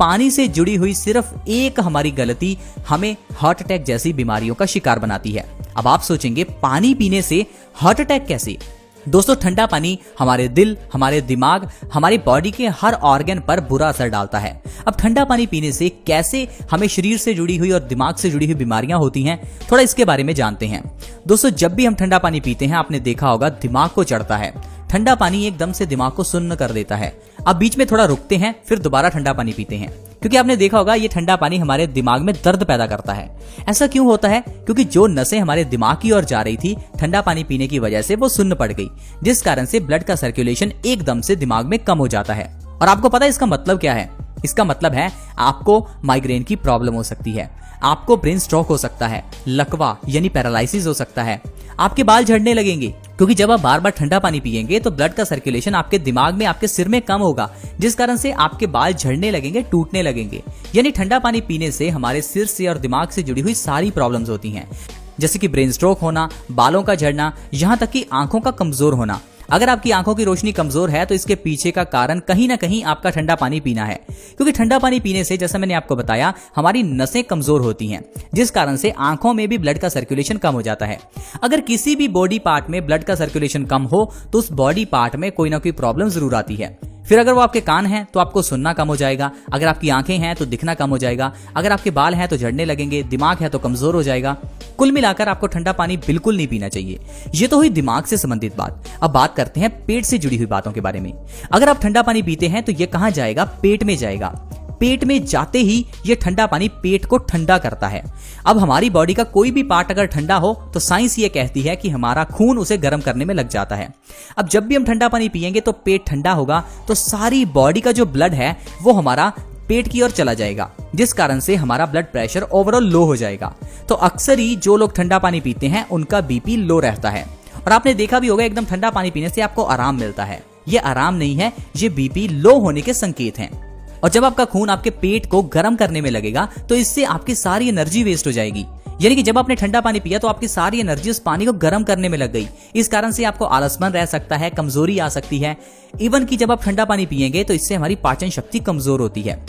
पानी से जुड़ी हुई सिर्फ एक हमारी गलती हमें हार्ट अटैक जैसी बीमारियों का शिकार बनाती है। अब आप सोचेंगे पानी पीने से हार्ट अटैक कैसे? दोस्तों, ठंडा पानी हमारे दिल, हमारे दिमाग, हमारी बॉडी के हर ऑर्गन पर बुरा असर डालता है। अब ठंडा पानी पीने से कैसे हमें शरीर से जुड़ी हुई और दिमाग से जुड़ी हुई बीमारियां होती हैं, थोड़ा इसके बारे में जानते हैं। दोस्तों, जब भी हम ठंडा पानी पीते हैं, आपने देखा होगा दिमाग को चढ़ता है। ठंडा पानी एकदम से दिमाग को सुन्न कर देता है। अब बीच में थोड़ा रुकते हैं, फिर दोबारा ठंडा पानी पीते हैं, क्योंकि आपने देखा होगा ये ठंडा पानी हमारे दिमाग में दर्द पैदा करता है। ऐसा क्यों होता है? क्योंकि जो नसें हमारे दिमाग की ओर जा रही थी, ठंडा पानी पीने की वजह से वो सुन्न पड़ गई, जिस कारण से ब्लड का सर्कुलेशन एकदम से दिमाग में कम हो जाता है। और आपको पता है इसका मतलब क्या है? इसका मतलब है आपको माइग्रेन की प्रॉब्लम हो सकती है, आपको ब्रेन स्ट्रोक हो सकता है, लकवा यानी पैरालिसिस हो सकता है, आपके बाल झड़ने लगेंगे, क्योंकि जब आप बार बार ठंडा पानी पिएंगे तो ब्लड का सर्कुलेशन आपके दिमाग में, आपके सिर में कम होगा, जिस कारण से आपके बाल झड़ने लगेंगे, टूटने लगेंगे। यानी ठंडा पानी पीने से हमारे सिर से और दिमाग से जुड़ी हुई सारी प्रॉब्लम्स होती हैं, जैसे कि ब्रेन स्ट्रोक होना, बालों का झड़ना, यहाँ तक कि आंखों का कमजोर होना। अगर आपकी आंखों की रोशनी कमजोर है तो इसके पीछे का कारण कहीं ना कहीं आपका ठंडा पानी पीना है, क्योंकि ठंडा पानी पीने से, जैसा मैंने आपको बताया, हमारी नसें कमजोर होती हैं, जिस कारण से आंखों में भी ब्लड का सर्कुलेशन कम हो जाता है। अगर किसी भी बॉडी पार्ट में ब्लड का सर्कुलेशन कम हो तो उस बॉडी पार्ट में कोई ना कोई प्रॉब्लम जरूर आती है। फिर अगर वो आपके कान हैं तो आपको सुनना कम हो जाएगा, अगर आपकी आंखें हैं तो दिखना कम हो जाएगा, अगर आपके बाल हैं तो झड़ने लगेंगे, दिमाग है तो कमजोर हो जाएगा। कुल मिलाकर आपको ठंडा पानी बिल्कुल नहीं पीना चाहिए। ये तो हुई दिमाग से संबंधित बात। अब बात करते हैं पेट से जुड़ी हुई बातों के बारे में। अगर आप ठंडा पानी पीते हैं तो ये कहां जाएगा? पेट में जाएगा। पेट में जाते ही ये ठंडा पानी पेट को ठंडा करता है। अब हमारी बॉडी का कोई भी पार्ट अगर ठंडा हो तो साइंस ये कहती है कि हमारा खून उसे गर्म करने में लग जाता है। अब जब भी हम ठंडा पानी पिएंगे तो पेट ठंडा होगा, तो सारी बॉडी का जो ब्लड है वो हमारा पेट की ओर चला जाएगा, जिस कारण से हमारा ब्लड प्रेशर ओवरऑल लो हो जाएगा। तो अक्सर ही जो लोग ठंडा पानी पीते हैं उनका बीपी लो रहता है। और आपने देखा भी होगा, एकदम ठंडा पानी पीने से आपको आराम मिलता है। ये आराम नहीं है, ये बीपी लो होने के संकेत हैं। और जब आपका खून आपके पेट को गर्म करने में लगेगा तो इससे आपकी सारी एनर्जी वेस्ट हो जाएगी। यानी कि जब आपने ठंडा पानी पिया तो आपकी सारी एनर्जी उस पानी को गर्म करने में लग गई। इस कारण से आपको आलसपन रह सकता है, कमजोरी आ सकती है। इवन कि जब आप ठंडा पानी पिएंगे तो इससे हमारी पाचन शक्ति कमजोर होती है।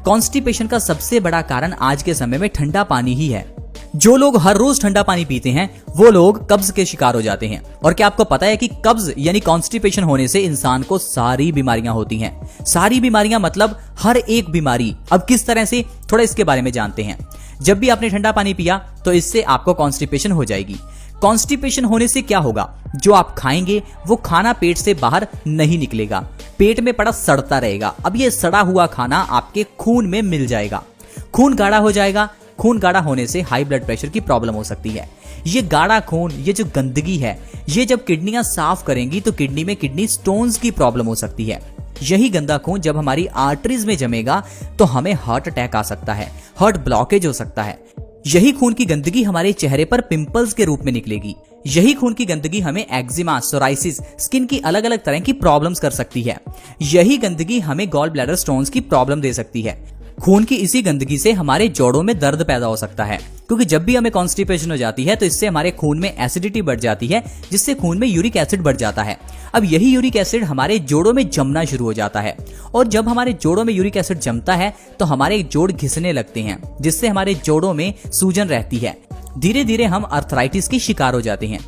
कॉन्स्टिपेशन का सबसे बड़ा कारण आज के समय में ठंडा पानी ही है। जो लोग हर रोज ठंडा पानी पीते हैं वो लोग कब्ज के शिकार हो जाते हैं। और क्या आपको पता है कि कब्ज यानी कॉन्स्टिपेशन होने से इंसान को सारी बीमारियां होती हैं? सारी बीमारियां मतलब हर एक बीमारी। अब किस तरह से, थोड़ा इसके बारे में जानते हैं। जब भी आपने ठंडा पानी पिया तो इससे आपको कॉन्स्टिपेशन हो जाएगी। कॉन्स्टिपेशन होने से क्या होगा? जो आप खाएंगे वो खाना पेट से बाहर नहीं निकलेगा, पेट में पड़ा सड़ता रहेगा। अब ये सड़ा हुआ खाना आपके खून में मिल जाएगा, खून गाढ़ा हो जाएगा। खून गाढ़ा होने से हाई ब्लड प्रेशर की प्रॉब्लम हो सकती है। ये गाढ़ा खून, ये जो गंदगी है, ये जब किडनियां साफ करेंगी तो किडनी में किडनी स्टोन्स की प्रॉब्लम हो सकती है। यही गंदा खून जब हमारी आर्टरीज में जमेगा तो हमें हार्ट अटैक आ सकता है, हार्ट ब्लॉकेज हो सकता है। यही खून की गंदगी हमारे चेहरे पर पिंपल्स के रूप में निकलेगी। यही खून की गंदगी हमें एक्जिमा, सोराइसिस, स्किन की अलग अलग तरह की प्रॉब्लम्स कर सकती है। यही गंदगी हमें गॉल ब्लैडर स्टोन्स की प्रॉब्लम दे सकती है। खून की इसी गंदगी से हमारे जोड़ों में दर्द पैदा हो सकता है, क्योंकि जब भी हमें कॉन्स्टिपेशन हो जाती है तो इससे हमारे खून में एसिडिटी बढ़ जाती है, जिससे खून में यूरिक एसिड बढ़ जाता है। अब यही यूरिक एसिड हमारे जोड़ों में जमना शुरू हो जाता है, और जब हमारे जोड़ों में यूरिक एसिड जमता है तो हमारे जोड़ घिसने लगते हैं, जिससे हमारे जोड़ों में सूजन रहती है। धीरे धीरे हम अर्थराइटिस की शिकार हो जाते हैं।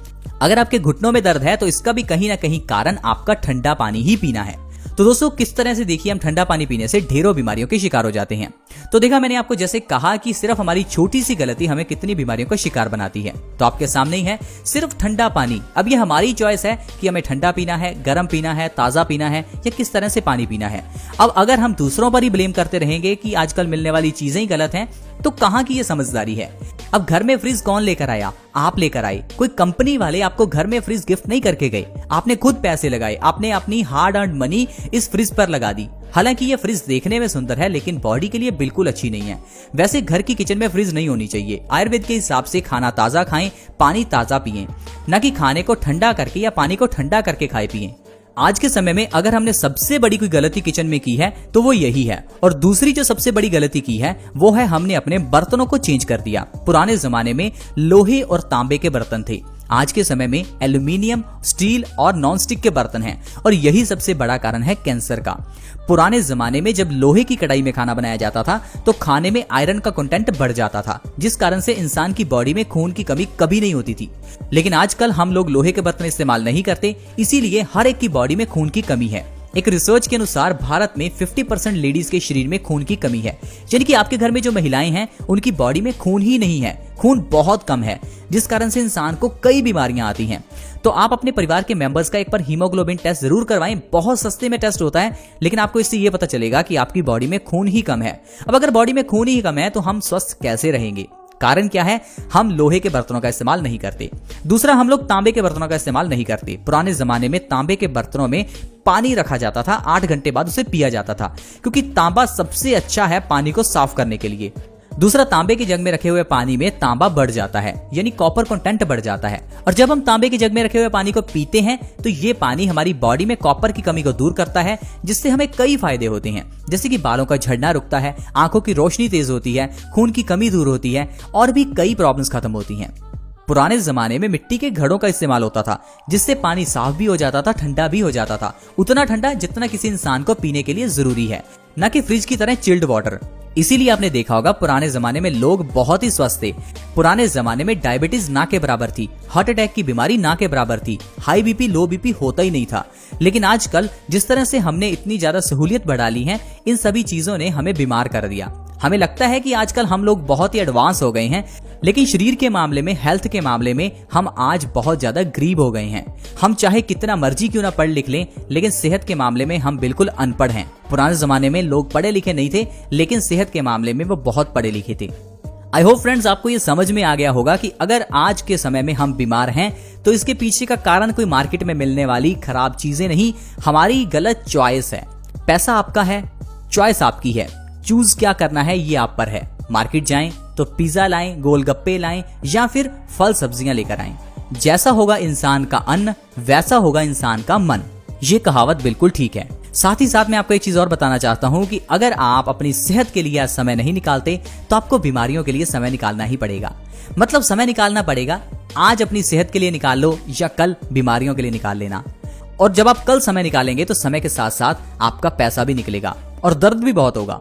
अगर आपके घुटनों में दर्द है तो इसका भी कहीं ना कहीं कारण आपका ठंडा पानी ही पीना है। तो दोस्तों, किस तरह से देखिए हम ठंडा पानी पीने से ढेरों बीमारियों के शिकार हो जाते हैं। तो देखा मैंने आपको जैसे कहा कि सिर्फ हमारी छोटी सी गलती हमें कितनी बीमारियों का शिकार बनाती है। तो आपके सामने ही है सिर्फ ठंडा पानी। अब ये हमारी चॉइस है कि हमें ठंडा पीना है, गर्म पीना है, ताजा पीना है, या किस तरह से पानी पीना है। अब अगर हम दूसरों पर ही ब्लेम करते रहेंगे कि आजकल मिलने वाली चीजें ही गलत हैं, तो कहां की ये समझदारी है। अब घर में फ्रिज कौन लेकर आया? आप लेकर आए। कोई कंपनी वाले आपको घर में फ्रिज गिफ्ट नहीं करके गए, आपने खुद पैसे लगाए, आपने अपनी हार्ड अर्न्ड मनी इस फ्रिज पर लगा दी। हालांकि ये फ्रिज देखने में सुंदर है लेकिन बॉडी के लिए बिल्कुल अच्छी नहीं है। वैसे घर की किचन में फ्रिज नहीं होनी चाहिए। आयुर्वेद के हिसाब से खाना ताजा खाएं, पानी ताजा पिएं, न कि खाने को ठंडा करके या पानी को ठंडा करके खाए पिएं। आज के समय में अगर हमने सबसे बड़ी कोई गलती किचन में की है तो वो यही है। और दूसरी जो सबसे बड़ी गलती की है वो है हमने अपने बर्तनों को चेंज कर दिया। पुराने जमाने में लोहे और तांबे के बर्तन थे, आज के समय में एल्यूमिनियम, स्टील और नॉन स्टिक के बर्तन हैं और यही सबसे बड़ा कारण है कैंसर का। पुराने जमाने में जब लोहे की कढ़ाई में खाना बनाया जाता था तो खाने में आयरन का कंटेंट बढ़ जाता था, जिस कारण से इंसान की बॉडी में खून की कमी कभी नहीं होती थी। लेकिन आजकल हम लोग लोहे के बर्तन इस्तेमाल नहीं करते, इसीलिए हर एक की बॉडी में खून की कमी है। एक रिसर्च के अनुसार भारत में 50% लेडीज के शरीर में खून की कमी है, यानी कि आपके घर में जो महिलाएं हैं उनकी बॉडी में खून ही नहीं है, खून बहुत कम है, जिस कारण से इंसान को कई बीमारियां आती हैं। तो आप अपने परिवार के मेंबर्स का एक बार हीमोग्लोबिन टेस्ट जरूर करवाएं। बहुत सस्ते में टेस्ट होता है, लेकिन आपको इससे ये पता चलेगा कि आपकी बॉडी में खून ही कम है। अब अगर बॉडी में खून ही कम है तो हम स्वस्थ कैसे रहेंगे? कारण क्या है? हम लोहे के बर्तनों का इस्तेमाल नहीं करते। दूसरा, हम लोग तांबे के बर्तनों का इस्तेमाल नहीं करते। पुराने जमाने में तांबे के बर्तनों में पानी रखा जाता था, 8 घंटे बाद उसे पिया जाता था, क्योंकि तांबा सबसे अच्छा है पानी को साफ करने के लिए। दूसरा, तांबे के जग में रखे हुए पानी में तांबा बढ़ जाता है, यानी कॉपर कंटेंट बढ़ जाता है। और जब हम तांबे के जग में रखे हुए पानी को पीते हैं तो ये पानी हमारी बॉडी में कॉपर की कमी को दूर करता है, जिससे हमें कई फायदे होते हैं, जैसे कि बालों का झड़ना रुकता है, आंखों की रोशनी तेज होती है, खून की कमी दूर होती है और भी कई प्रॉब्लम्स खत्म होती हैं। पुराने जमाने में मिट्टी के घड़ों का इस्तेमाल होता था, जिससे पानी साफ भी हो जाता था, ठंडा भी हो जाता था, उतना ठंडा जितना किसी इंसान को पीने के लिए जरूरी है, न कि फ्रिज की तरह चिल्ड वाटर। इसीलिए आपने देखा होगा पुराने जमाने में लोग बहुत ही स्वस्थ थे। पुराने जमाने में डायबिटीज ना के बराबर थी, हार्ट अटैक की बीमारी ना के बराबर थी, हाई बीपी लो बीपी होता ही नहीं था। लेकिन आजकल जिस तरह से हमने इतनी ज्यादा सहूलियत बढ़ा ली है, इन सभी चीजों ने हमें बीमार कर दिया। हमें लगता है कि आजकल हम लोग बहुत ही एडवांस हो गए हैं, लेकिन शरीर के मामले में, हेल्थ के मामले में हम आज बहुत ज्यादा गरीब हो गए हैं। हम चाहे कितना मर्जी क्यों ना पढ़ लिख लें, लेकिन सेहत के मामले में हम बिल्कुल अनपढ़ हैं। पुराने जमाने में लोग पढ़े लिखे नहीं थे, लेकिन सेहत के मामले में वो बहुत पढ़े लिखे थे। आई होप फ्रेंड्स आपको ये समझ में आ गया होगा कि अगर आज के समय में हम बीमार हैं तो इसके पीछे का कारण कोई मार्केट में मिलने वाली खराब चीजें नहीं, हमारी गलत चॉइस है। पैसा आपका है, चॉइस आपकी है, चूज क्या करना है ये आप पर है। मार्केट जाएं तो पिज्जा लाएं, गोलगप्पे लाएं या फिर फल सब्जियां लेकर आएं। जैसा होगा इंसान का अन्न, वैसा होगा इंसान का मन। ये कहावत बिल्कुल ठीक है। साथ ही साथ मैं आपको एक चीज और बताना चाहता हूं कि अगर आप अपनी सेहत के लिए समय नहीं निकालते तो आपको बीमारियों के लिए समय निकालना ही पड़ेगा। मतलब समय निकालना पड़ेगा, आज अपनी सेहत के लिए निकाल लो या कल बीमारियों के लिए निकाल लेना। और जब आप कल समय निकालेंगे तो समय के साथ साथ आपका पैसा भी निकलेगा और दर्द भी बहुत होगा।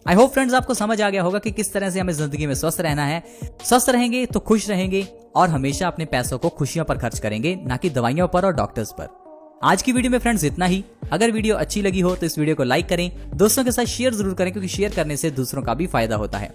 आई होप फ्रेंड्स आपको समझ आ गया होगा कि किस तरह से हमें जिंदगी में स्वस्थ रहना है। स्वस्थ रहेंगे तो खुश रहेंगे और हमेशा अपने पैसों को खुशियों पर खर्च करेंगे, ना कि दवाइयों पर और डॉक्टर्स पर। आज की वीडियो में फ्रेंड्स इतना ही। अगर वीडियो अच्छी लगी हो तो इस वीडियो को लाइक करें, दोस्तों के साथ शेयर जरूर करें, क्योंकि शेयर करने से दूसरों का भी फायदा होता है।